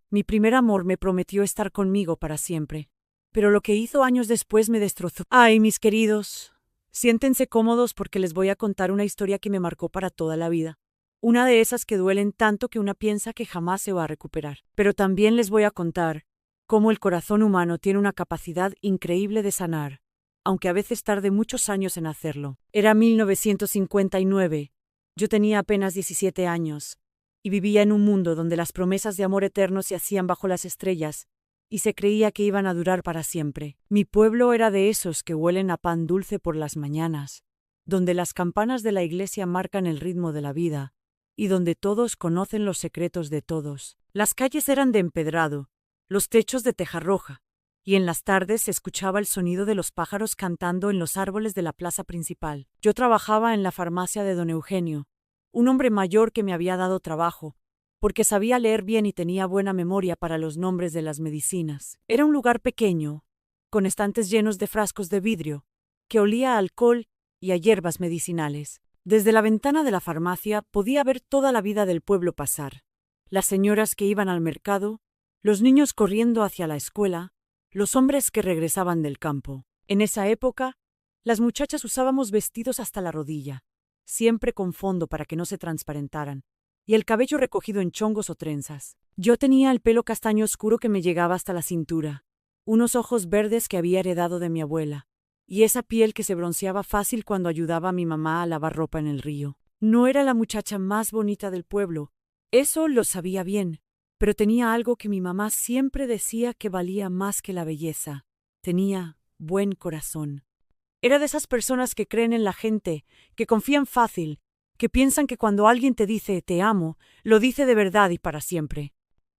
Mi primer amor me prometió estar conmigo para siempre, pero lo que hizo años después me destrozó. Ay, mis queridos, siéntense cómodos porque les voy a contar una historia que me marcó para toda la vida. Una de esas que duelen tanto que una piensa que jamás se va a recuperar. Pero también les voy a contar cómo el corazón humano tiene una capacidad increíble de sanar, aunque a veces tarde muchos años en hacerlo. Era 1959. Yo tenía apenas 17 años y vivía en un mundo donde las promesas de amor eterno se hacían bajo las estrellas y se creía que iban a durar para siempre. Mi pueblo era de esos que huelen a pan dulce por las mañanas, donde las campanas de la iglesia marcan el ritmo de la vida y donde todos conocen los secretos de todos. Las calles eran de empedrado, los techos de teja roja, y en las tardes se escuchaba el sonido de los pájaros cantando en los árboles de la plaza principal. Yo trabajaba en la farmacia de don Eugenio, un hombre mayor que me había dado trabajo, porque sabía leer bien y tenía buena memoria para los nombres de las medicinas. Era un lugar pequeño, con estantes llenos de frascos de vidrio, que olía a alcohol y a hierbas medicinales. Desde la ventana de la farmacia podía ver toda la vida del pueblo pasar. Las señoras que iban al mercado, los niños corriendo hacia la escuela, los hombres que regresaban del campo. En esa época, las muchachas usábamos vestidos hasta la rodilla, siempre con fondo para que no se transparentaran, y el cabello recogido en chongos o trenzas. Yo tenía el pelo castaño oscuro que me llegaba hasta la cintura, unos ojos verdes que había heredado de mi abuela, y esa piel que se bronceaba fácil cuando ayudaba a mi mamá a lavar ropa en el río. No era la muchacha más bonita del pueblo, eso lo sabía bien, pero tenía algo que mi mamá siempre decía que valía más que la belleza. Tenía buen corazón. Era de esas personas que creen en la gente, que confían fácil, que piensan que cuando alguien te dice te amo, lo dice de verdad y para siempre.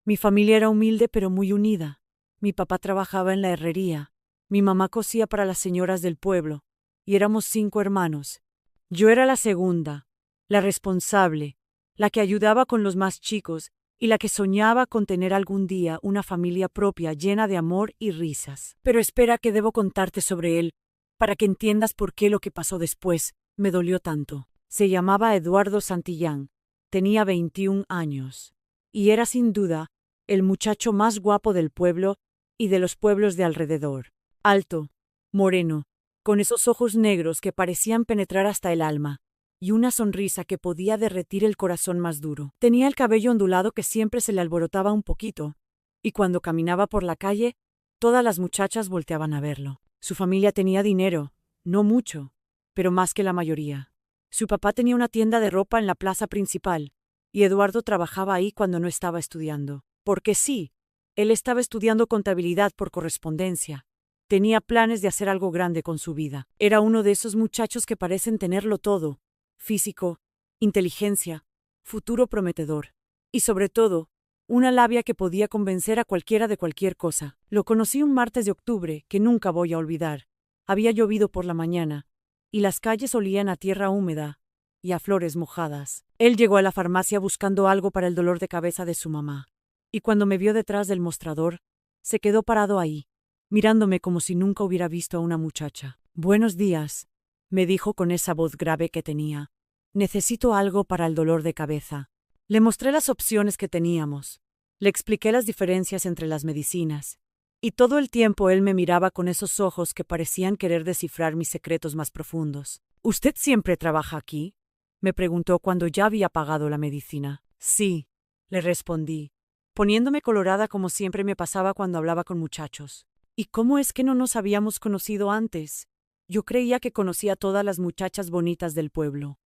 Mi familia era humilde pero muy unida. Mi papá trabajaba en la herrería. Mi mamá cosía para las señoras del pueblo, y éramos 5 hermanos. Yo era la segunda, la responsable, la que ayudaba con los más chicos, y la que soñaba con tener algún día una familia propia llena de amor y risas. Pero espera que debo contarte sobre él, para que entiendas por qué lo que pasó después me dolió tanto. Se llamaba Eduardo Santillán, tenía 21 años, y era sin duda el muchacho más guapo del pueblo y de los pueblos de alrededor. Alto, moreno, con esos ojos negros que parecían penetrar hasta el alma, y una sonrisa que podía derretir el corazón más duro. Tenía el cabello ondulado que siempre se le alborotaba un poquito, y cuando caminaba por la calle, todas las muchachas volteaban a verlo. Su familia tenía dinero, no mucho, pero más que la mayoría. Su papá tenía una tienda de ropa en la plaza principal, y Eduardo trabajaba ahí cuando no estaba estudiando. Porque sí, él estaba estudiando contabilidad por correspondencia. Tenía planes de hacer algo grande con su vida. Era uno de esos muchachos que parecen tenerlo todo: físico, inteligencia, futuro prometedor, y sobre todo, una labia que podía convencer a cualquiera de cualquier cosa. Lo conocí un martes de octubre que nunca voy a olvidar. Había llovido por la mañana, y las calles olían a tierra húmeda y a flores mojadas. Él llegó a la farmacia buscando algo para el dolor de cabeza de su mamá, y cuando me vio detrás del mostrador, se quedó parado ahí, mirándome como si nunca hubiera visto a una muchacha. «Buenos días», me dijo con esa voz grave que tenía. «Necesito algo para el dolor de cabeza». Le mostré las opciones que teníamos. Le expliqué las diferencias entre las medicinas. Y todo el tiempo él me miraba con esos ojos que parecían querer descifrar mis secretos más profundos. «¿Usted siempre trabaja aquí?», me preguntó cuando ya había pagado la medicina. «Sí», le respondí, poniéndome colorada como siempre me pasaba cuando hablaba con muchachos. «¿Y cómo es que no nos habíamos conocido antes? Yo creía que conocía a todas las muchachas bonitas del pueblo».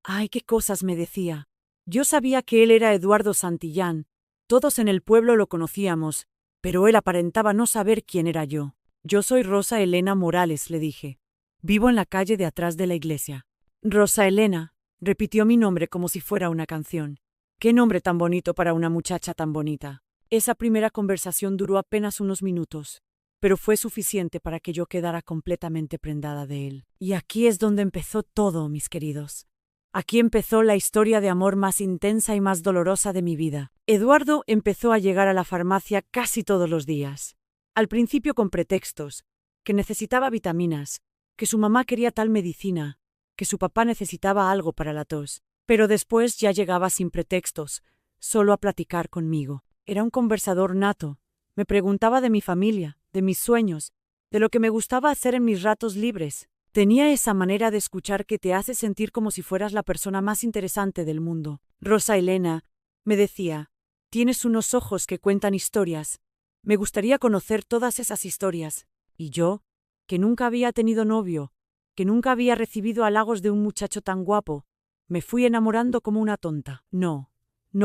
Ay, qué cosas me decía. Yo sabía que él era Eduardo Santillán. Todos en el pueblo lo conocíamos, pero él aparentaba no saber quién era yo. «Yo soy Rosa Elena Morales», le dije. «Vivo en la calle de atrás de la iglesia». «Rosa Elena», repitió mi nombre como si fuera una canción. Qué nombre tan bonito para una muchacha tan bonita. Esa primera conversación duró apenas unos minutos, pero fue suficiente para que yo quedara completamente prendada de él. Y aquí es donde empezó todo, mis queridos. Aquí empezó la historia de amor más intensa y más dolorosa de mi vida. Eduardo empezó a llegar a la farmacia casi todos los días. Al principio con pretextos, que necesitaba vitaminas, que su mamá quería tal medicina, que su papá necesitaba algo para la tos. Pero después ya llegaba sin pretextos, solo a platicar conmigo. Era un conversador nato. Me preguntaba de mi familia, de mis sueños, de lo que me gustaba hacer en mis ratos libres. Tenía esa manera de escuchar que te hace sentir como si fueras la persona más interesante del mundo. Rosa Elena, me decía, tienes unos ojos que cuentan historias. Me gustaría conocer todas esas historias. Y yo, que nunca había tenido novio, que nunca había recibido halagos de un muchacho tan guapo, me fui enamorando como una tonta. No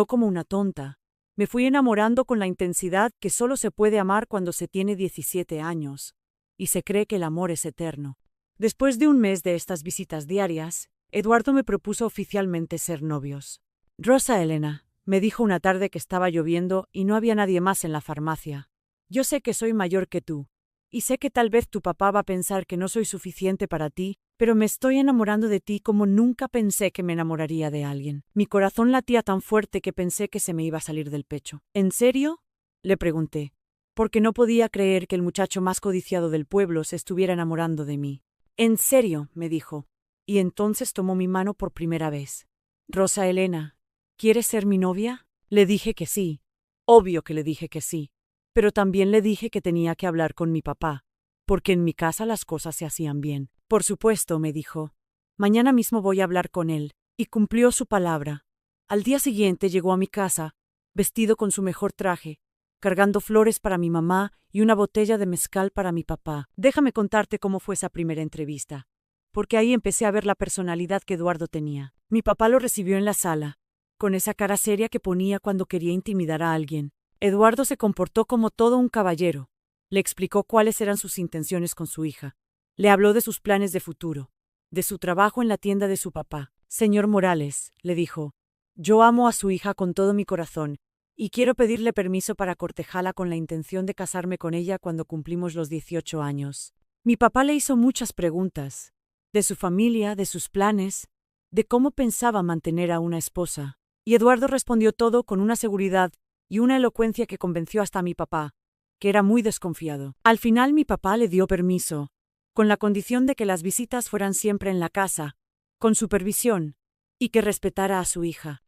como una tonta. Me fui enamorando con la intensidad que solo se puede amar cuando se tiene 17 años. Y se cree que el amor es eterno. Después de un mes de estas visitas diarias, Eduardo me propuso oficialmente ser novios. Rosa Elena, me dijo una tarde que estaba lloviendo y no había nadie más en la farmacia. Yo sé que soy mayor que tú, y sé que tal vez tu papá va a pensar que no soy suficiente para ti, pero me estoy enamorando de ti como nunca pensé que me enamoraría de alguien. Mi corazón latía tan fuerte que pensé que se me iba a salir del pecho. ¿En serio?, le pregunté, porque no podía creer que el muchacho más codiciado del pueblo se estuviera enamorando de mí. En serio, me dijo, y entonces tomó mi mano por primera vez. Rosa Elena, ¿quieres ser mi novia? Le dije que sí. Obvio que le dije que sí. Pero también le dije que tenía que hablar con mi papá, porque en mi casa las cosas se hacían bien. Por supuesto, me dijo. Mañana mismo voy a hablar con él. Y cumplió su palabra. Al día siguiente llegó a mi casa, vestido con su mejor traje, cargando flores para mi mamá y una botella de mezcal para mi papá. Déjame contarte cómo fue esa primera entrevista, porque ahí empecé a ver la personalidad que Eduardo tenía. Mi papá lo recibió en la sala, con esa cara seria que ponía cuando quería intimidar a alguien. Eduardo se comportó como todo un caballero. Le explicó cuáles eran sus intenciones con su hija. Le habló de sus planes de futuro, de su trabajo en la tienda de su papá. Señor Morales, le dijo, yo amo a su hija con todo mi corazón, y quiero pedirle permiso para cortejarla con la intención de casarme con ella cuando cumplimos los 18 años. Mi papá le hizo muchas preguntas, de su familia, de sus planes, de cómo pensaba mantener a una esposa, y Eduardo respondió todo con una seguridad y una elocuencia que convenció hasta a mi papá, que era muy desconfiado. Al final mi papá le dio permiso, con la condición de que las visitas fueran siempre en la casa, con supervisión, y que respetara a su hija.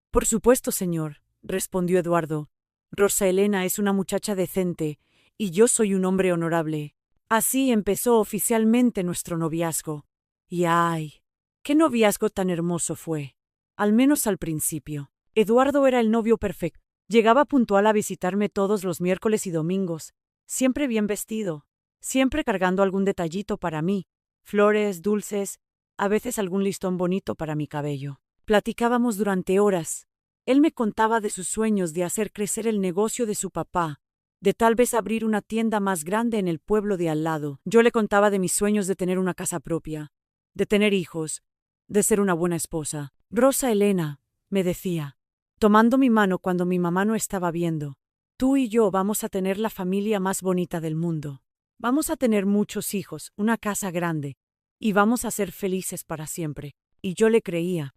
Por supuesto, señor, respondió Eduardo. Rosa Elena es una muchacha decente, y yo soy un hombre honorable. Así empezó oficialmente nuestro noviazgo. Y ¡ay! ¡Qué noviazgo tan hermoso fue! Al menos al principio. Eduardo era el novio perfecto. Llegaba puntual a visitarme todos los miércoles y domingos, siempre bien vestido, siempre cargando algún detallito para mí, flores, dulces, a veces algún listón bonito para mi cabello. Platicábamos durante horas. Él me contaba de sus sueños de hacer crecer el negocio de su papá, de tal vez abrir una tienda más grande en el pueblo de al lado. Yo le contaba de mis sueños de tener una casa propia, de tener hijos, de ser una buena esposa. Rosa Elena, me decía, tomando mi mano cuando mi mamá no estaba viendo, tú y yo vamos a tener la familia más bonita del mundo. Vamos a tener muchos hijos, una casa grande, y vamos a ser felices para siempre. Y yo le creía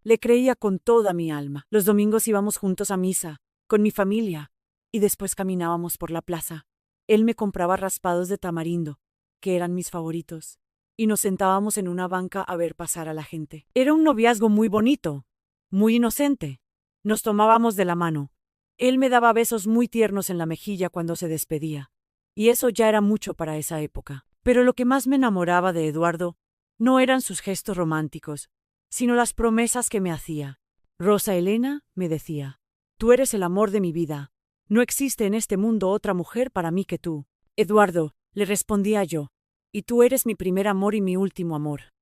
con toda mi alma. Los domingos íbamos juntos a misa, con mi familia, y después caminábamos por la plaza. Él me compraba raspados de tamarindo, que eran mis favoritos, y nos sentábamos en una banca a ver pasar a la gente. Era un noviazgo muy bonito, muy inocente. Nos tomábamos de la mano. Él me daba besos muy tiernos en la mejilla cuando se despedía, y eso ya era mucho para esa época. Pero lo que más me enamoraba de Eduardo no eran sus gestos románticos, sino las promesas que me hacía. Rosa Elena, me decía, tú eres el amor de mi vida. No existe en este mundo otra mujer para mí que tú. Eduardo, le respondía yo, y tú eres mi primer amor y mi último amor.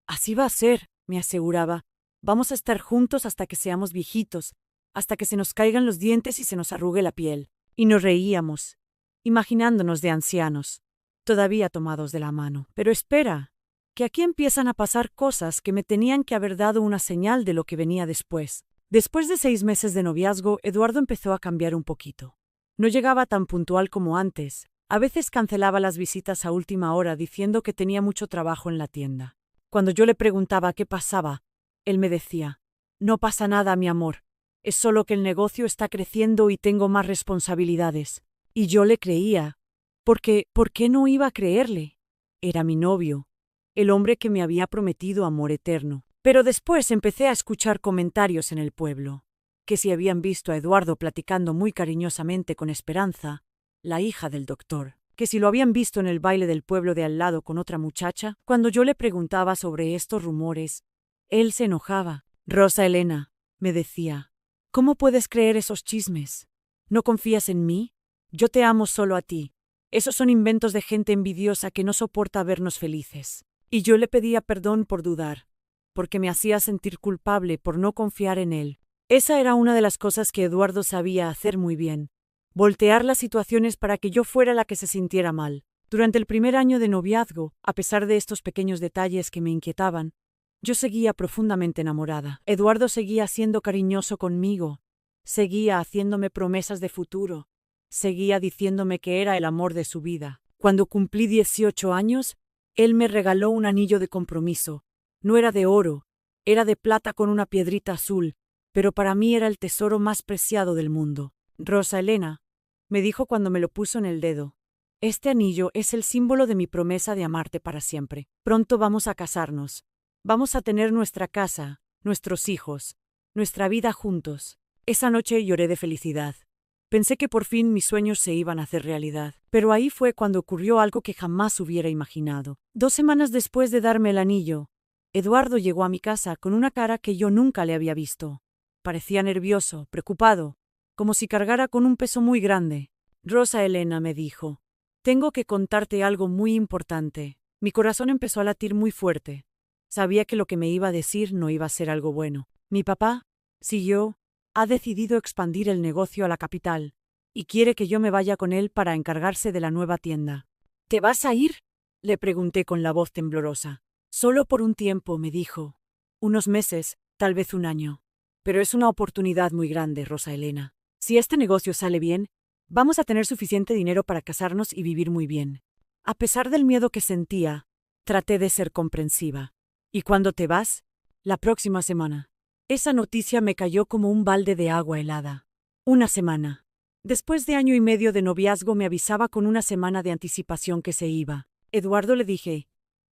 Así va a ser, me aseguraba. Vamos a estar juntos hasta que seamos viejitos, hasta que se nos caigan los dientes y se nos arrugue la piel. Y nos reíamos, imaginándonos de ancianos, todavía tomados de la mano. Pero espera, que aquí empiezan a pasar cosas que me tenían que haber dado una señal de lo que venía después. Después de 6 meses de noviazgo, Eduardo empezó a cambiar un poquito. No llegaba tan puntual como antes. A veces cancelaba las visitas a última hora diciendo que tenía mucho trabajo en la tienda. Cuando yo le preguntaba qué pasaba, él me decía, no pasa nada, mi amor. Es solo que el negocio está creciendo y tengo más responsabilidades. Y yo le creía. ¿Por qué no iba a creerle? Era mi novio, el hombre que me había prometido amor eterno. Pero después empecé a escuchar comentarios en el pueblo. que si habían visto a Eduardo platicando muy cariñosamente con Esperanza, la hija del doctor, que si lo habían visto en el baile del pueblo de al lado con otra muchacha. Cuando yo le preguntaba sobre estos rumores, él se enojaba. Rosa Elena, me decía, ¿cómo puedes creer esos chismes? ¿No confías en mí? Yo te amo solo a ti. Esos son inventos de gente envidiosa que no soporta vernos felices. Y yo le pedía perdón por dudar, porque me hacía sentir culpable por no confiar en él. Esa era una de las cosas que Eduardo sabía hacer muy bien. Voltear las situaciones para que yo fuera la que se sintiera mal. Durante el primer año de noviazgo, a pesar de estos pequeños detalles que me inquietaban, yo seguía profundamente enamorada. Eduardo seguía siendo cariñoso conmigo, seguía haciéndome promesas de futuro, seguía diciéndome que era el amor de su vida. Cuando cumplí 18 años, él me regaló un anillo de compromiso. No era de oro, era de plata con una piedrita azul, pero para mí era el tesoro más preciado del mundo. Rosa Elena, me dijo cuando me lo puso en el dedo, este anillo es el símbolo de mi promesa de amarte para siempre. Pronto vamos a casarnos. Vamos a tener nuestra casa, nuestros hijos, nuestra vida juntos. Esa noche lloré de felicidad. Pensé que por fin mis sueños se iban a hacer realidad. Pero ahí fue cuando ocurrió algo que jamás hubiera imaginado. 2 semanas después de darme el anillo, Eduardo llegó a mi casa con una cara que yo nunca le había visto. Parecía nervioso, preocupado, como si cargara con un peso muy grande. Rosa Elena, me dijo, tengo que contarte algo muy importante. Mi corazón empezó a latir muy fuerte. Sabía que lo que me iba a decir no iba a ser algo bueno. Mi papá, siguió, ha decidido expandir el negocio a la capital, y quiere que yo me vaya con él para encargarse de la nueva tienda. ¿Te vas a ir? Le pregunté con la voz temblorosa. Solo por un tiempo, me dijo. Unos meses, tal vez un año. Pero es una oportunidad muy grande, Rosa Elena. Si este negocio sale bien, vamos a tener suficiente dinero para casarnos y vivir muy bien. A pesar del miedo que sentía, traté de ser comprensiva. ¿Y cuándo te vas? La próxima semana. Esa noticia me cayó como un balde de agua helada. Una semana. Después de 1 año y medio de noviazgo me avisaba con una semana de anticipación que se iba. Eduardo, le dije,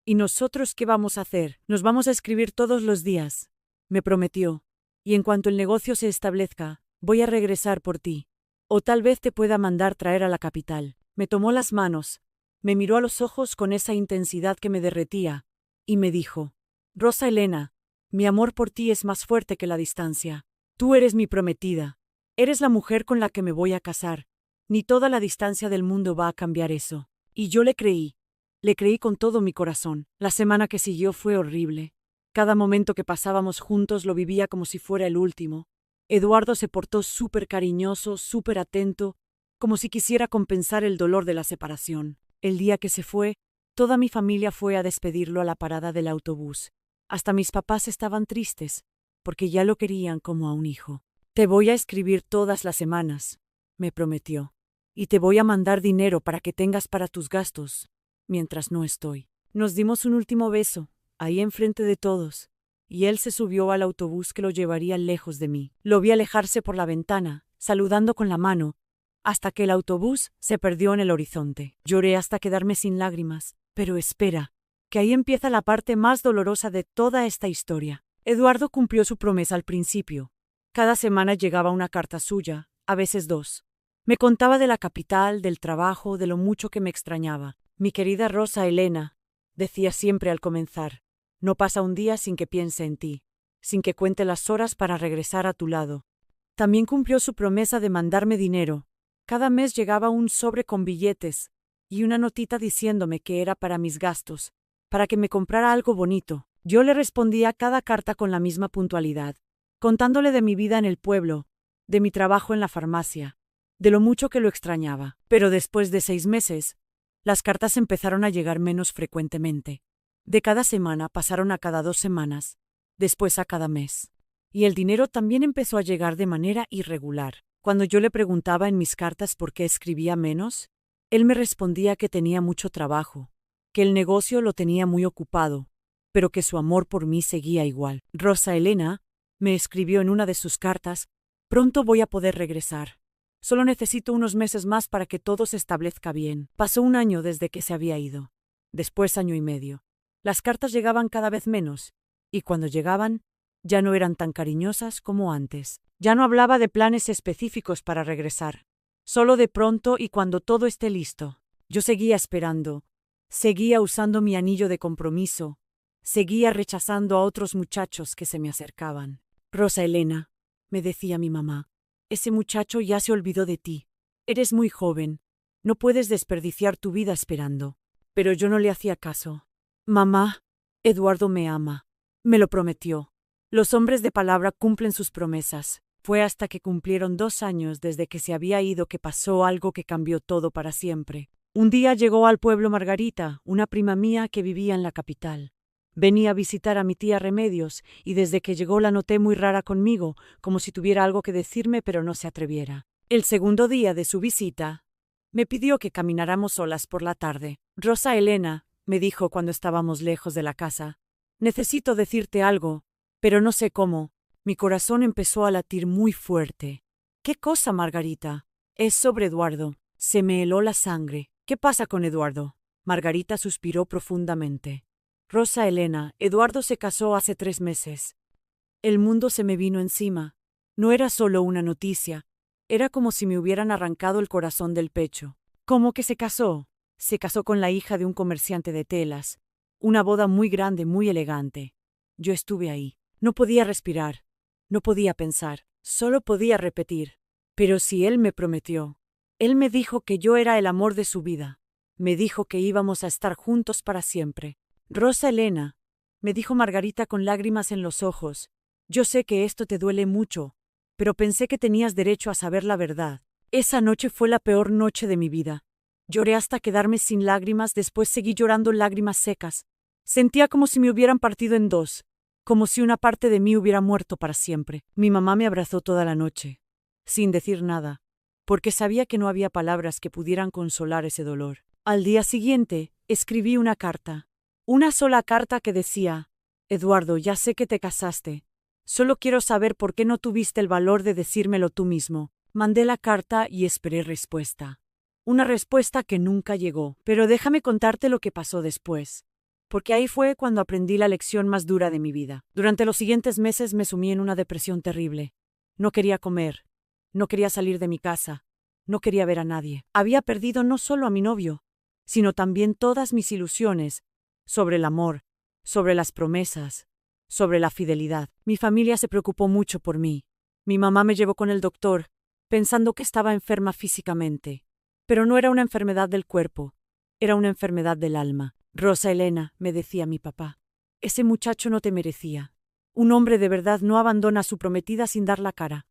¿y nosotros qué vamos a hacer? Nos vamos a escribir todos los días. Me prometió. Y en cuanto el negocio se establezca, voy a regresar por ti. O tal vez te pueda mandar traer a la capital. Me tomó las manos, me miró a los ojos con esa intensidad que me derretía, y me dijo, Rosa Elena, mi amor por ti es más fuerte que la distancia. Tú eres mi prometida. Eres la mujer con la que me voy a casar. Ni toda la distancia del mundo va a cambiar eso. Y yo le creí. Le creí con todo mi corazón. La semana que siguió fue horrible. Cada momento que pasábamos juntos lo vivía como si fuera el último. Eduardo se portó súper cariñoso, súper atento, como si quisiera compensar el dolor de la separación. El día que se fue, toda mi familia fue a despedirlo a la parada del autobús. Hasta mis papás estaban tristes, porque ya lo querían como a un hijo. Te voy a escribir todas las semanas, me prometió, y te voy a mandar dinero para que tengas para tus gastos, mientras no estoy. Nos dimos un último beso, ahí enfrente de todos, y él se subió al autobús que lo llevaría lejos de mí. Lo vi alejarse por la ventana, saludando con la mano, hasta que el autobús se perdió en el horizonte. Lloré hasta quedarme sin lágrimas, pero espera, que ahí empieza la parte más dolorosa de toda esta historia. Eduardo cumplió su promesa al principio. Cada semana llegaba una carta suya, a veces 2. Me contaba de la capital, del trabajo, de lo mucho que me extrañaba. Mi querida Rosa Elena, decía siempre al comenzar, no pasa un día sin que piense en ti, sin que cuente las horas para regresar a tu lado. También cumplió su promesa de mandarme dinero. Cada mes llegaba un sobre con billetes y una notita diciéndome que era para mis gastos, para que me comprara algo bonito. Yo le respondía cada carta con la misma puntualidad, contándole de mi vida en el pueblo, de mi trabajo en la farmacia, de lo mucho que lo extrañaba. Pero después de 6 meses, las cartas empezaron a llegar menos frecuentemente. De cada semana pasaron a cada 2 semanas, después a cada mes. Y el dinero también empezó a llegar de manera irregular. Cuando yo le preguntaba en mis cartas por qué escribía menos, él me respondía que tenía mucho trabajo, que el negocio lo tenía muy ocupado, pero que su amor por mí seguía igual. Rosa Elena, me escribió en una de sus cartas, pronto voy a poder regresar. Solo necesito unos meses más para que todo se establezca bien. Pasó 1 año desde que se había ido. Después 1 año y medio. Las cartas llegaban cada vez menos, y cuando llegaban, Ya no eran tan cariñosas como antes. Ya no hablaba de planes específicos para regresar. Solo de pronto y cuando todo esté listo. Yo seguía esperando. Seguía usando mi anillo de compromiso. Seguía rechazando a otros muchachos que se me acercaban. Rosa Elena, me decía mi mamá, ese muchacho ya se olvidó de ti. Eres muy joven. No puedes desperdiciar tu vida esperando. Pero yo no le hacía caso. Mamá, Eduardo me ama. Me lo prometió. Los hombres de palabra cumplen sus promesas. Fue hasta que cumplieron 2 años desde que se había ido que pasó algo que cambió todo para siempre. Un día llegó al pueblo Margarita, una prima mía que vivía en la capital. Venía a visitar a mi tía Remedios, y desde que llegó la noté muy rara conmigo, como si tuviera algo que decirme pero no se atreviera. El segundo día de su visita, me pidió que camináramos solas por la tarde. Rosa Elena, me dijo cuando estábamos lejos de la casa, necesito decirte algo, pero no sé cómo. Mi corazón empezó a latir muy fuerte. ¿Qué cosa, Margarita? Es sobre Eduardo. Se me heló la sangre. ¿Qué pasa con Eduardo? Margarita suspiró profundamente. Rosa Elena, Eduardo se casó hace 3 meses. El mundo se me vino encima. No era solo una noticia. Era como si me hubieran arrancado el corazón del pecho. ¿Cómo que se casó? Se casó con la hija de un comerciante de telas. Una boda muy grande, muy elegante. Yo estuve ahí. No podía respirar. No podía pensar. Solo podía repetir. Pero si él me prometió. Él me dijo que yo era el amor de su vida. Me dijo que íbamos a estar juntos para siempre. Rosa Elena, me dijo Margarita con lágrimas en los ojos, yo sé que esto te duele mucho, pero pensé que tenías derecho a saber la verdad. Esa noche fue la peor noche de mi vida. Lloré hasta quedarme sin lágrimas, después seguí llorando lágrimas secas. Sentía como si me hubieran partido en dos, como si una parte de mí hubiera muerto para siempre. Mi mamá me abrazó toda la noche, sin decir nada, porque sabía que no había palabras que pudieran consolar ese dolor. Al día siguiente, escribí una carta. Una sola carta que decía, Eduardo, ya sé que te casaste. Solo quiero saber por qué no tuviste el valor de decírmelo tú mismo. Mandé la carta y esperé respuesta. Una respuesta que nunca llegó. Pero déjame contarte lo que pasó después. Porque ahí fue cuando aprendí la lección más dura de mi vida. Durante los siguientes meses me sumí en una depresión terrible. No quería comer. No quería salir de mi casa. No quería ver a nadie. Había perdido no solo a mi novio, sino también todas mis ilusiones sobre el amor, sobre las promesas, sobre la fidelidad. Mi familia se preocupó mucho por mí. Mi mamá me llevó con el doctor, pensando que estaba enferma físicamente. Pero no era una enfermedad del cuerpo, era una enfermedad del alma. Rosa Elena, me decía mi papá, ese muchacho no te merecía. Un hombre de verdad no abandona a su prometida sin dar la cara.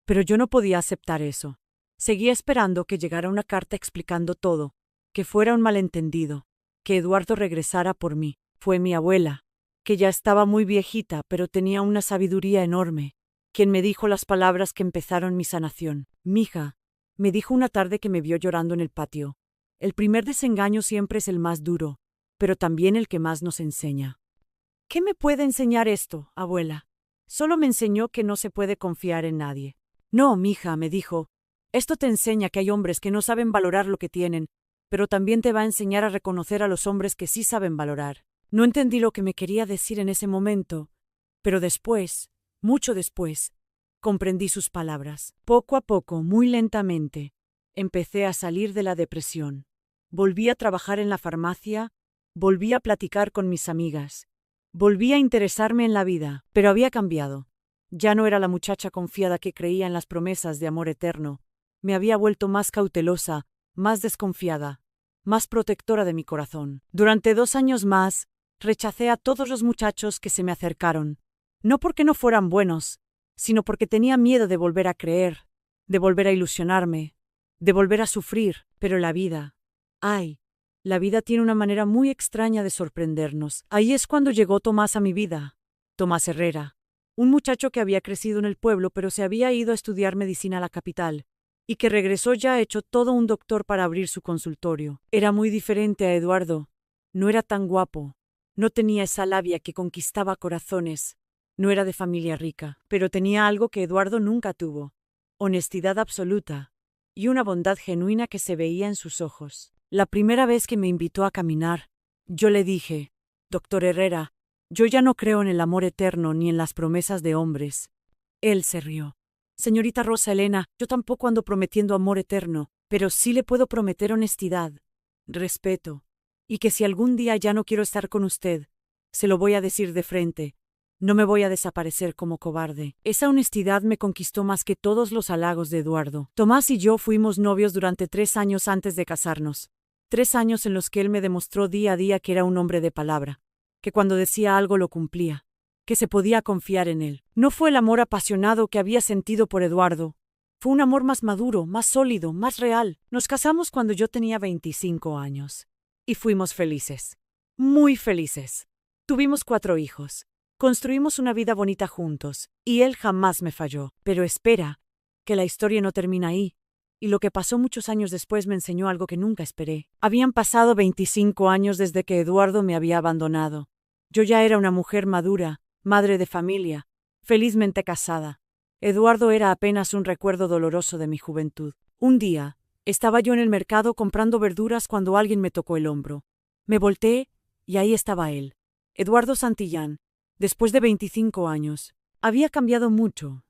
Pero yo no podía aceptar eso. Seguía esperando que llegara una carta explicando todo, que fuera un malentendido, que Eduardo regresara por mí. Fue mi abuela, que ya estaba muy viejita, pero tenía una sabiduría enorme, quien me dijo las palabras que empezaron mi sanación. Mija, me dijo una tarde que me vio llorando en el patio. El primer desengaño siempre es el más duro, pero también el que más nos enseña. ¿Qué me puede enseñar esto, abuela? Solo me enseñó que no se puede confiar en nadie. No, mija, me dijo, esto te enseña que hay hombres que no saben valorar lo que tienen, pero también te va a enseñar a reconocer a los hombres que sí saben valorar. No entendí lo que me quería decir en ese momento, pero después, mucho después, comprendí sus palabras. Poco a poco, muy lentamente, empecé a salir de la depresión. Volví a trabajar en la farmacia, volví a platicar con mis amigas, volví a interesarme en la vida, pero había cambiado. Ya no era la muchacha confiada que creía en las promesas de amor eterno. Me había vuelto más cautelosa, más desconfiada, más protectora de mi corazón. Durante 2 años más, rechacé a todos los muchachos que se me acercaron, no porque no fueran buenos, sino porque tenía miedo de volver a creer, de volver a ilusionarme, de volver a sufrir. Pero la vida, la vida tiene una manera muy extraña de sorprendernos. Ahí es cuando llegó Tomás a mi vida. Tomás Herrera, un muchacho que había crecido en el pueblo pero se había ido a estudiar medicina a la capital, y que regresó ya hecho todo un doctor para abrir su consultorio. Era muy diferente a Eduardo. No era tan guapo. No tenía esa labia que conquistaba corazones. No era de familia rica, pero tenía algo que Eduardo nunca tuvo: honestidad absoluta y una bondad genuina que se veía en sus ojos. La primera vez que me invitó a caminar, yo le dije, Doctor Herrera, Yo ya no creo en el amor eterno ni en las promesas de hombres. Él se rió. Señorita Rosa Elena, yo tampoco ando prometiendo amor eterno, pero sí le puedo prometer honestidad, respeto, y que si algún día ya no quiero estar con usted, se lo voy a decir de frente. No me voy a desaparecer como cobarde. Esa honestidad me conquistó más que todos los halagos de Eduardo. Tomás y yo fuimos novios durante 3 años antes de casarnos. 3 años en los que él me demostró día a día que era un hombre de palabra, que cuando decía algo lo cumplía, que se podía confiar en él. No fue el amor apasionado que había sentido por Eduardo. Fue un amor más maduro, más sólido, más real. Nos casamos cuando yo tenía 25 años. Y fuimos felices. Muy felices. Tuvimos 4 hijos. Construimos una vida bonita juntos. Y él jamás me falló. Pero espera, que la historia no termina ahí. Y lo que pasó muchos años después me enseñó algo que nunca esperé. Habían pasado 25 años desde que Eduardo me había abandonado. Yo ya era una mujer madura, madre de familia, felizmente casada. Eduardo era apenas un recuerdo doloroso de mi juventud. Un día, estaba yo en el mercado comprando verduras cuando alguien me tocó el hombro. Me volteé, y ahí estaba él. Eduardo Santillán, después de 25 años. Había cambiado mucho.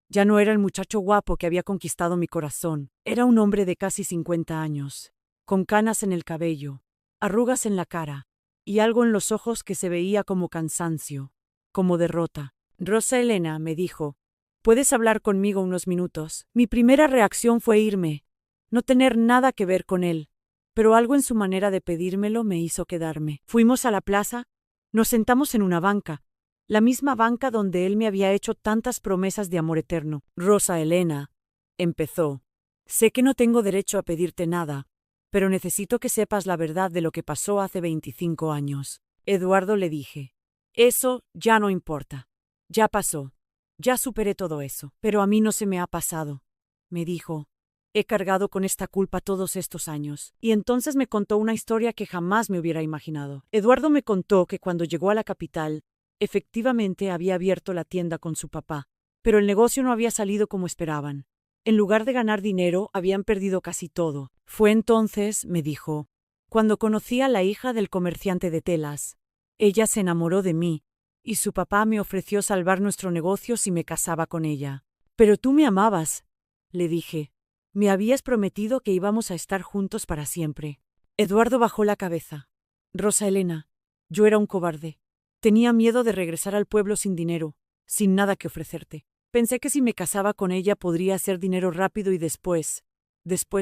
Ya no era el muchacho guapo que había conquistado mi corazón. Era un hombre de casi 50 años, con canas en el cabello, arrugas en la cara, y algo en los ojos que se veía como cansancio, como derrota. Rosa Elena, me dijo, ¿puedes hablar conmigo unos minutos? Mi primera reacción fue irme, no tener nada que ver con él, pero algo en su manera de pedírmelo me hizo quedarme. Fuimos a la plaza, nos sentamos en una banca, la misma banca donde él me había hecho tantas promesas de amor eterno. Rosa Elena, empezó, sé que no tengo derecho a pedirte nada, pero necesito que sepas la verdad de lo que pasó hace 25 años. Eduardo, le dije, eso ya no importa. Ya pasó. Ya superé todo eso. Pero a mí no se me ha pasado. Me dijo, he cargado con esta culpa todos estos años. Y entonces me contó una historia que jamás me hubiera imaginado. Eduardo me contó que cuando llegó a la capital, efectivamente había abierto la tienda con su papá, pero el negocio no había salido como esperaban. En lugar de ganar dinero, habían perdido casi todo. Fue entonces, me dijo, cuando conocí a la hija del comerciante de telas. Ella se enamoró de mí, y su papá me ofreció salvar nuestro negocio si me casaba con ella. Pero tú me amabas, le dije. Me habías prometido que íbamos a estar juntos para siempre. Eduardo bajó la cabeza. Rosa Elena, yo era un cobarde. Tenía miedo de regresar al pueblo sin dinero, sin nada que ofrecerte. Pensé que si me casaba con ella podría hacer dinero rápido y después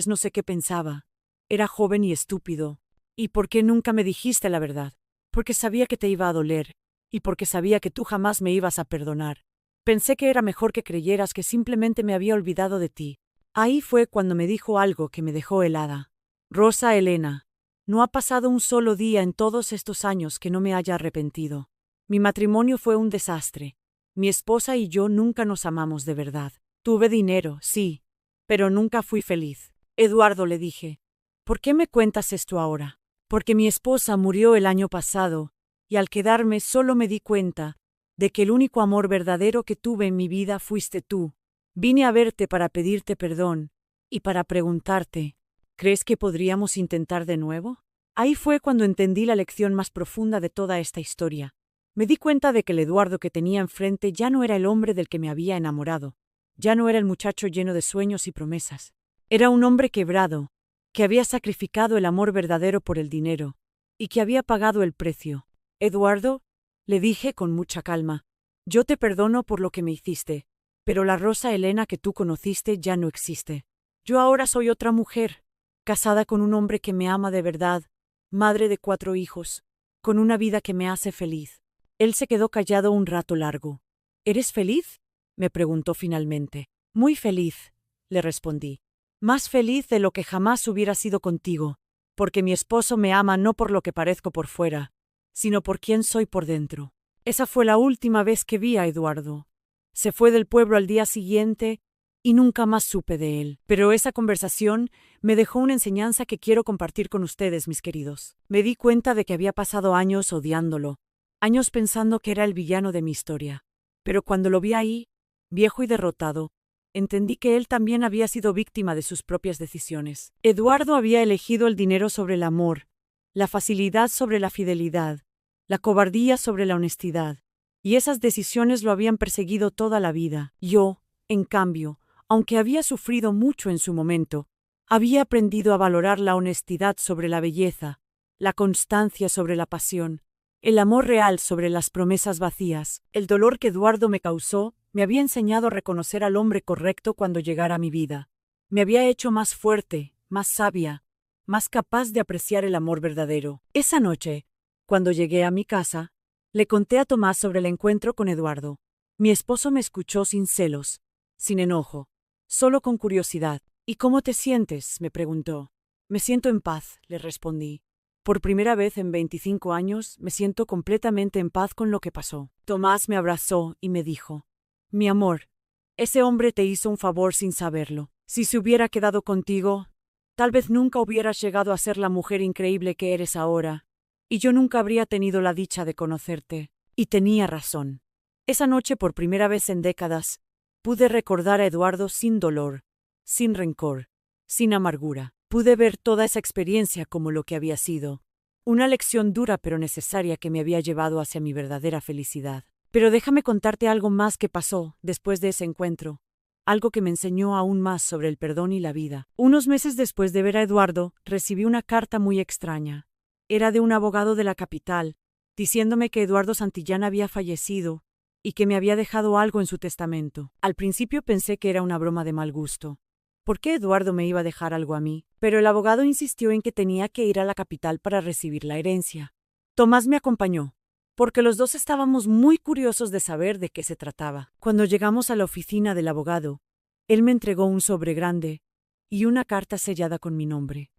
no sé qué pensaba. Era joven y estúpido. ¿Y por qué nunca me dijiste la verdad? Porque sabía que te iba a doler, y porque sabía que tú jamás me ibas a perdonar. Pensé que era mejor que creyeras que simplemente me había olvidado de ti. Ahí fue cuando me dijo algo que me dejó helada. Rosa Elena, no ha pasado un solo día en todos estos años que no me haya arrepentido. Mi matrimonio fue un desastre. Mi esposa y yo nunca nos amamos de verdad. Tuve dinero, sí, pero nunca fui feliz. Eduardo, le dije, ¿por qué me cuentas esto ahora? Porque mi esposa murió el año pasado, y al quedarme solo me di cuenta de que el único amor verdadero que tuve en mi vida fuiste tú. Vine a verte para pedirte perdón y para preguntarte, ¿crees que podríamos intentar de nuevo? Ahí fue cuando entendí la lección más profunda de toda esta historia. Me di cuenta de que el Eduardo que tenía enfrente ya no era el hombre del que me había enamorado. Ya no era el muchacho lleno de sueños y promesas. Era un hombre quebrado, que había sacrificado el amor verdadero por el dinero, y que había pagado el precio. Eduardo, le dije con mucha calma, yo te perdono por lo que me hiciste, pero la Rosa Elena que tú conociste ya no existe. Yo ahora soy otra mujer, casada con un hombre que me ama de verdad, madre de 4 hijos, con una vida que me hace feliz. Él se quedó callado un rato largo. ¿Eres feliz?, me preguntó finalmente. Muy feliz, le respondí. Más feliz de lo que jamás hubiera sido contigo, porque mi esposo me ama no por lo que parezco por fuera, sino por quien soy por dentro. Esa fue la última vez que vi a Eduardo. Se fue del pueblo al día siguiente y nunca más supe de él. Pero esa conversación me dejó una enseñanza que quiero compartir con ustedes, mis queridos. Me di cuenta de que había pasado años odiándolo, años pensando que era el villano de mi historia. Pero cuando lo vi ahí, viejo y derrotado, entendí que él también había sido víctima de sus propias decisiones. Eduardo había elegido el dinero sobre el amor, la facilidad sobre la fidelidad, la cobardía sobre la honestidad. Y esas decisiones lo habían perseguido toda la vida. Yo, en cambio, aunque había sufrido mucho en su momento, había aprendido a valorar la honestidad sobre la belleza, la constancia sobre la pasión, el amor real sobre las promesas vacías. El dolor que Eduardo me causó me había enseñado a reconocer al hombre correcto cuando llegara a mi vida. Me había hecho más fuerte, más sabia, más capaz de apreciar el amor verdadero. Esa noche, cuando llegué a mi casa, le conté a Tomás sobre el encuentro con Eduardo. Mi esposo me escuchó sin celos, sin enojo, solo con curiosidad. ¿Y cómo te sientes?, me preguntó. Me siento en paz, le respondí. Por primera vez en 25 años me siento completamente en paz con lo que pasó. Tomás me abrazó y me dijo: mi amor, ese hombre te hizo un favor sin saberlo. Si se hubiera quedado contigo, tal vez nunca hubieras llegado a ser la mujer increíble que eres ahora, y yo nunca habría tenido la dicha de conocerte. Y tenía razón. Esa noche, por primera vez en décadas, pude recordar a Eduardo sin dolor, sin rencor, sin amargura. Pude ver toda esa experiencia como lo que había sido, una lección dura pero necesaria que me había llevado hacia mi verdadera felicidad. Pero déjame contarte algo más que pasó después de ese encuentro, algo que me enseñó aún más sobre el perdón y la vida. Unos meses después de ver a Eduardo, recibí una carta muy extraña. Era de un abogado de la capital, diciéndome que Eduardo Santillán había fallecido y que me había dejado algo en su testamento. Al principio pensé que era una broma de mal gusto. ¿Por qué Eduardo me iba a dejar algo a mí? Pero el abogado insistió en que tenía que ir a la capital para recibir la herencia. Tomás me acompañó, porque los dos estábamos muy curiosos de saber de qué se trataba. Cuando llegamos a la oficina del abogado, él me entregó un sobre grande y una carta sellada con mi nombre.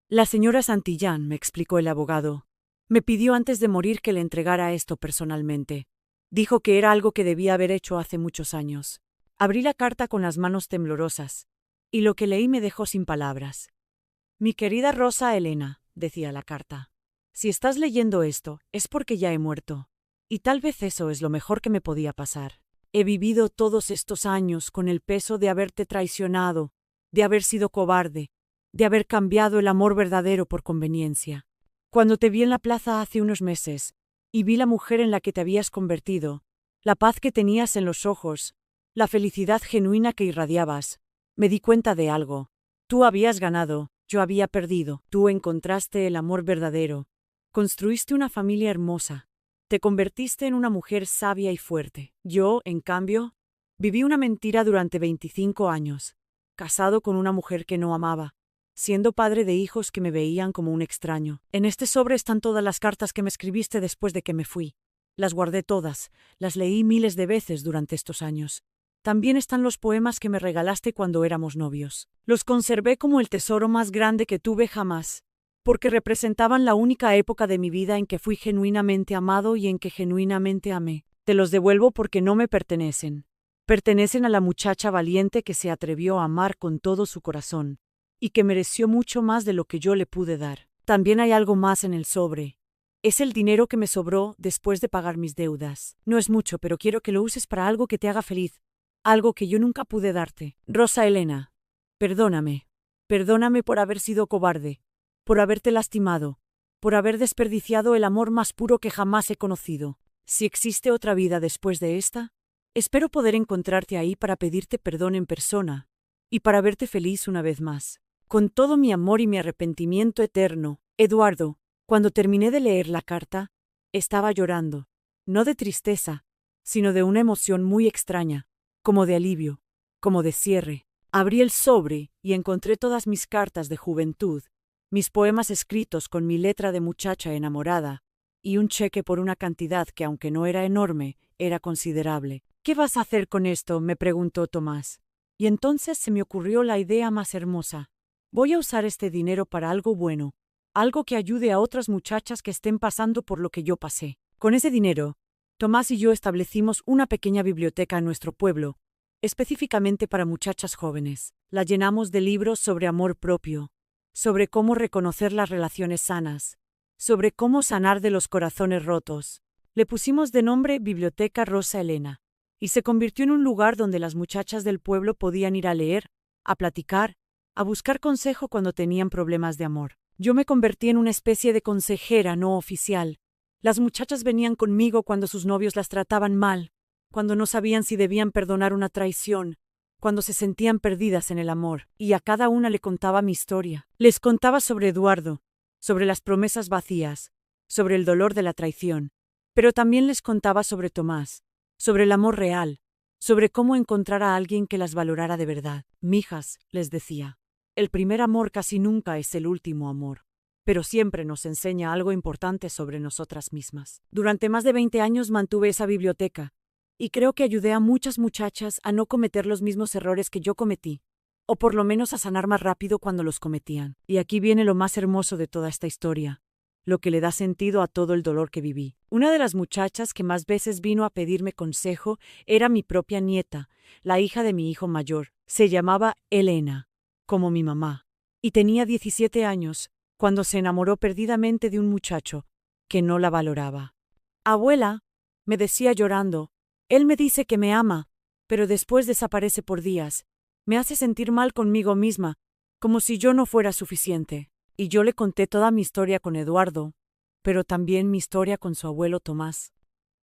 La señora Santillán, me explicó el abogado, me pidió antes de morir que le entregara esto personalmente. Dijo que era algo que debía haber hecho hace muchos años. Abrí la carta con las manos temblorosas, y lo que leí me dejó sin palabras. Mi querida Rosa Elena, decía la carta, si estás leyendo esto, es porque ya he muerto. Y tal vez eso es lo mejor que me podía pasar. He vivido todos estos años con el peso de haberte traicionado, de haber sido cobarde, de haber cambiado el amor verdadero por conveniencia. Cuando te vi en la plaza hace unos meses, y vi la mujer en la que te habías convertido, la paz que tenías en los ojos, la felicidad genuina que irradiabas, me di cuenta de algo. Tú habías ganado, yo había perdido. Tú encontraste el amor verdadero. Construiste una familia hermosa. Te convertiste en una mujer sabia y fuerte. Yo, en cambio, viví una mentira durante 25 años, casado con una mujer que no amaba, siendo padre de hijos que me veían como un extraño. En este sobre están todas las cartas que me escribiste después de que me fui. Las guardé todas, las leí miles de veces durante estos años. También están los poemas que me regalaste cuando éramos novios. Los conservé como el tesoro más grande que tuve jamás, porque representaban la única época de mi vida en que fui genuinamente amado y en que genuinamente amé. Te los devuelvo porque no me pertenecen. Pertenecen a la muchacha valiente que se atrevió a amar con todo su corazón, y que mereció mucho más de lo que yo le pude dar. También hay algo más en el sobre. Es el dinero que me sobró después de pagar mis deudas. No es mucho, pero quiero que lo uses para algo que te haga feliz. Algo que yo nunca pude darte. Rosa Elena, perdóname. Perdóname por haber sido cobarde, por haberte lastimado, por haber desperdiciado el amor más puro que jamás he conocido. Si existe otra vida después de esta, espero poder encontrarte ahí para pedirte perdón en persona y para verte feliz una vez más. Con todo mi amor y mi arrepentimiento eterno, Eduardo. Cuando terminé de leer la carta, estaba llorando, no de tristeza, sino de una emoción muy extraña, como de alivio, como de cierre. Abrí el sobre y encontré todas mis cartas de juventud, mis poemas escritos con mi letra de muchacha enamorada, y un cheque por una cantidad que, aunque no era enorme, era considerable. ¿Qué vas a hacer con esto?, me preguntó Tomás. Y entonces se me ocurrió la idea más hermosa. Voy a usar este dinero para algo bueno, algo que ayude a otras muchachas que estén pasando por lo que yo pasé. Con ese dinero, Tomás y yo establecimos una pequeña biblioteca en nuestro pueblo, específicamente para muchachas jóvenes. La llenamos de libros sobre amor propio, sobre cómo reconocer las relaciones sanas, sobre cómo sanar de los corazones rotos. Le pusimos de nombre Biblioteca Rosa Elena, y se convirtió en un lugar donde las muchachas del pueblo podían ir a leer, a platicar, a buscar consejo cuando tenían problemas de amor. Yo me convertí en una especie de consejera no oficial, Las muchachas venían conmigo cuando sus novios las trataban mal, cuando no sabían si debían perdonar una traición, cuando se sentían perdidas en el amor, y a cada una le contaba mi historia. Les contaba sobre Eduardo, sobre las promesas vacías, sobre el dolor de la traición, pero también les contaba sobre Tomás, sobre el amor real, sobre cómo encontrar a alguien que las valorara de verdad. Mijas, les decía, el primer amor casi nunca es el último amor, pero siempre nos enseña algo importante sobre nosotras mismas. Durante más de 20 años mantuve esa biblioteca, y creo que ayudé a muchas muchachas a no cometer los mismos errores que yo cometí, o por lo menos a sanar más rápido cuando los cometían. Y aquí viene lo más hermoso de toda esta historia, lo que le da sentido a todo el dolor que viví. Una de las muchachas que más veces vino a pedirme consejo era mi propia nieta, la hija de mi hijo mayor. Se llamaba Elena, como mi mamá, y tenía 17 años, cuando se enamoró perdidamente de un muchacho que no la valoraba. Abuela, me decía llorando, él me dice que me ama, pero después desaparece por días. Me hace sentir mal conmigo misma, como si yo no fuera suficiente. Y yo le conté toda mi historia con Eduardo, pero también mi historia con su abuelo Tomás.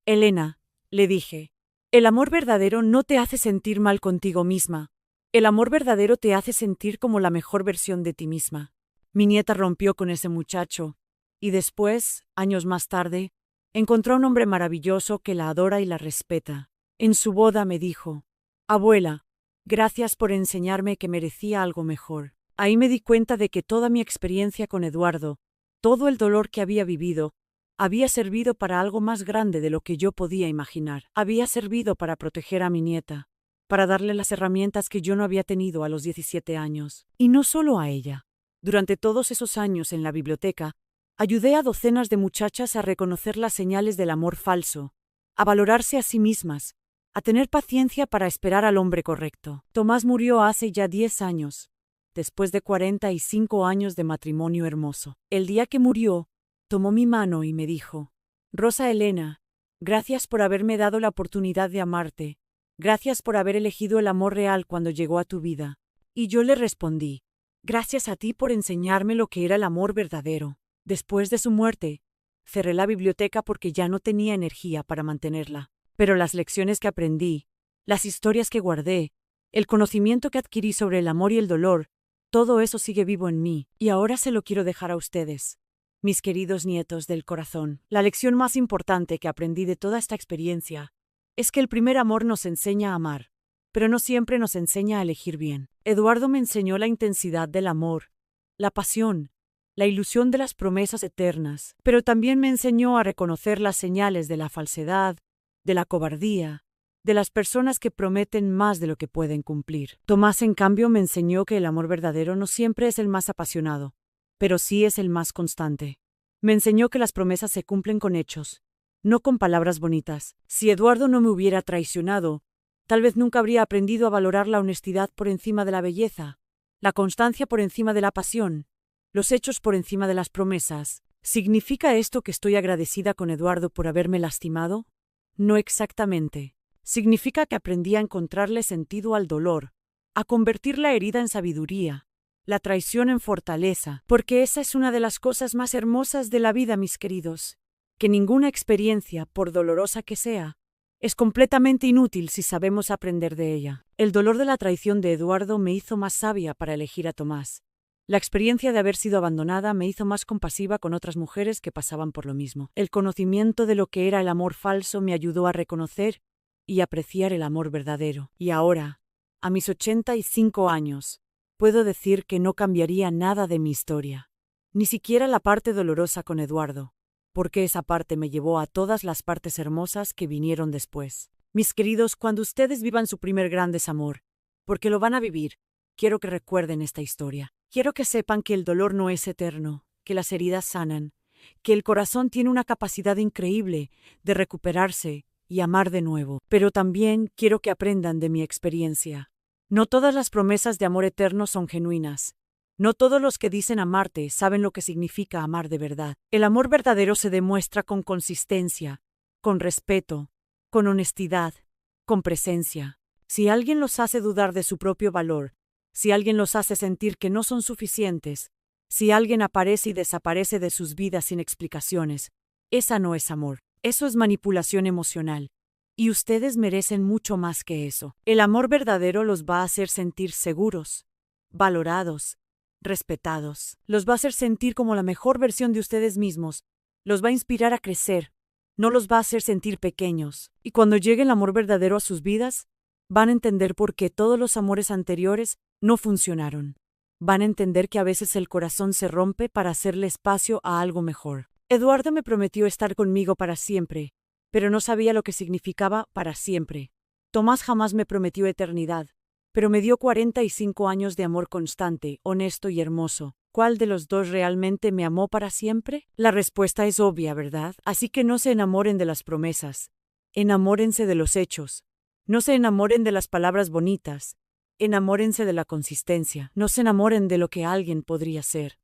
Elena, le dije, el amor verdadero no te hace sentir mal contigo misma. El amor verdadero te hace sentir como la mejor versión de ti misma. Mi nieta rompió con ese muchacho, y después, años más tarde, encontró a un hombre maravilloso que la adora y la respeta. En su boda me dijo, abuela, gracias por enseñarme que merecía algo mejor. Ahí me di cuenta de que toda mi experiencia con Eduardo, todo el dolor que había vivido, había servido para algo más grande de lo que yo podía imaginar. Había servido para proteger a mi nieta, para darle las herramientas que yo no había tenido a los 17 años. Y no solo a ella. Durante todos esos años en la biblioteca, ayudé a docenas de muchachas a reconocer las señales del amor falso, a valorarse a sí mismas, a tener paciencia para esperar al hombre correcto. Tomás murió hace ya 10 años, después de 45 años de matrimonio hermoso. El día que murió, tomó mi mano y me dijo, Rosa Elena, gracias por haberme dado la oportunidad de amarte, gracias por haber elegido el amor real cuando llegó a tu vida. Y yo le respondí, gracias a ti por enseñarme lo que era el amor verdadero. Después de su muerte, cerré la biblioteca porque ya no tenía energía para mantenerla. Pero las lecciones que aprendí, las historias que guardé, el conocimiento que adquirí sobre el amor y el dolor, todo eso sigue vivo en mí, y ahora se lo quiero dejar a ustedes, mis queridos nietos del corazón. La lección más importante que aprendí de toda esta experiencia es que el primer amor nos enseña a amar, pero no siempre nos enseña a elegir bien. Eduardo me enseñó la intensidad del amor, la pasión, la ilusión de las promesas eternas, pero también me enseñó a reconocer las señales de la falsedad, de la cobardía, de las personas que prometen más de lo que pueden cumplir. Tomás, en cambio, me enseñó que el amor verdadero no siempre es el más apasionado, pero sí es el más constante. Me enseñó que las promesas se cumplen con hechos, no con palabras bonitas. Si Eduardo no me hubiera traicionado, tal vez nunca habría aprendido a valorar la honestidad por encima de la belleza, la constancia por encima de la pasión, los hechos por encima de las promesas. ¿Significa esto que estoy agradecida con Eduardo por haberme lastimado? No exactamente. Significa que aprendí a encontrarle sentido al dolor, a convertir la herida en sabiduría, la traición en fortaleza, porque esa es una de las cosas más hermosas de la vida, mis queridos, que ninguna experiencia, por dolorosa que sea, es completamente inútil si sabemos aprender de ella. El dolor de la traición de Eduardo me hizo más sabia para elegir a Tomás. La experiencia de haber sido abandonada me hizo más compasiva con otras mujeres que pasaban por lo mismo. El conocimiento de lo que era el amor falso me ayudó a reconocer y apreciar el amor verdadero. Y ahora, a mis 85 años, puedo decir que no cambiaría nada de mi historia, ni siquiera la parte dolorosa con Eduardo, porque esa parte me llevó a todas las partes hermosas que vinieron después. Mis queridos, cuando ustedes vivan su primer gran desamor, porque lo van a vivir, quiero que recuerden esta historia. Quiero que sepan que el dolor no es eterno, que las heridas sanan, que el corazón tiene una capacidad increíble de recuperarse y amar de nuevo. Pero también quiero que aprendan de mi experiencia. No todas las promesas de amor eterno son genuinas. No todos los que dicen amarte saben lo que significa amar de verdad. El amor verdadero se demuestra con consistencia, con respeto, con honestidad, con presencia. Si alguien los hace dudar de su propio valor, si alguien los hace sentir que no son suficientes, si alguien aparece y desaparece de sus vidas sin explicaciones, Esa no es amor. Eso es manipulación emocional. Y ustedes merecen mucho más que eso. El amor verdadero los va a hacer sentir seguros, valorados, respetados. Los va a hacer sentir como la mejor versión de ustedes mismos. Los va a inspirar a crecer. No los va a hacer sentir pequeños. Y cuando llegue el amor verdadero a sus vidas, van a entender por qué todos los amores anteriores no funcionaron. Van a entender que a veces el corazón se rompe para hacerle espacio a algo mejor. Eduardo me prometió estar conmigo para siempre, pero no sabía lo que significaba para siempre. Tomás jamás me prometió eternidad, pero me dio 45 años de amor constante, honesto y hermoso. ¿Cuál de los dos realmente me amó para siempre? La respuesta es obvia, ¿verdad? Así que no se enamoren de las promesas. Enamórense de los hechos. No se enamoren de las palabras bonitas. Enamórense de la consistencia. No se enamoren de lo que alguien podría ser.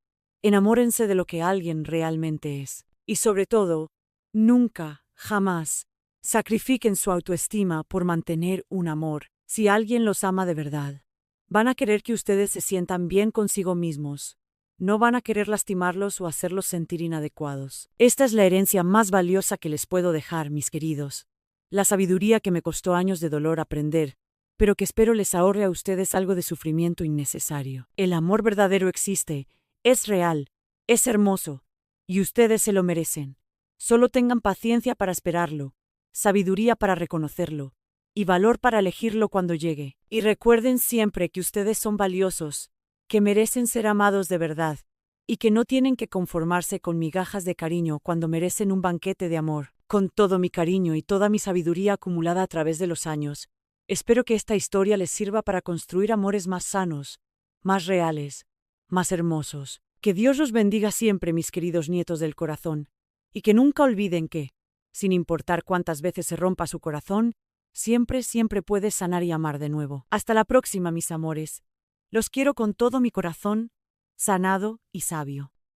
Enamórense de lo que alguien realmente es. Y sobre todo, nunca, jamás, sacrifiquen su autoestima por mantener un amor. Si alguien los ama de verdad, van a querer que ustedes se sientan bien consigo mismos. No van a querer lastimarlos o hacerlos sentir inadecuados. Esta es la herencia más valiosa que les puedo dejar, mis queridos. La sabiduría que me costó años de dolor aprender, pero que espero les ahorre a ustedes algo de sufrimiento innecesario. El amor verdadero existe, es real, es hermoso, y ustedes se lo merecen. Solo tengan paciencia para esperarlo, sabiduría para reconocerlo, y valor para elegirlo cuando llegue. Y recuerden siempre que ustedes son valiosos, que merecen ser amados de verdad, y que no tienen que conformarse con migajas de cariño cuando merecen un banquete de amor. Con todo mi cariño y toda mi sabiduría acumulada a través de los años, espero que esta historia les sirva para construir amores más sanos, más reales, más hermosos. Que Dios los bendiga siempre, mis queridos nietos del corazón, y que nunca olviden que, sin importar cuántas veces se rompa su corazón, siempre, siempre puedes sanar y amar de nuevo. Hasta la próxima, mis amores. Los quiero con todo mi corazón, sanado y sabio.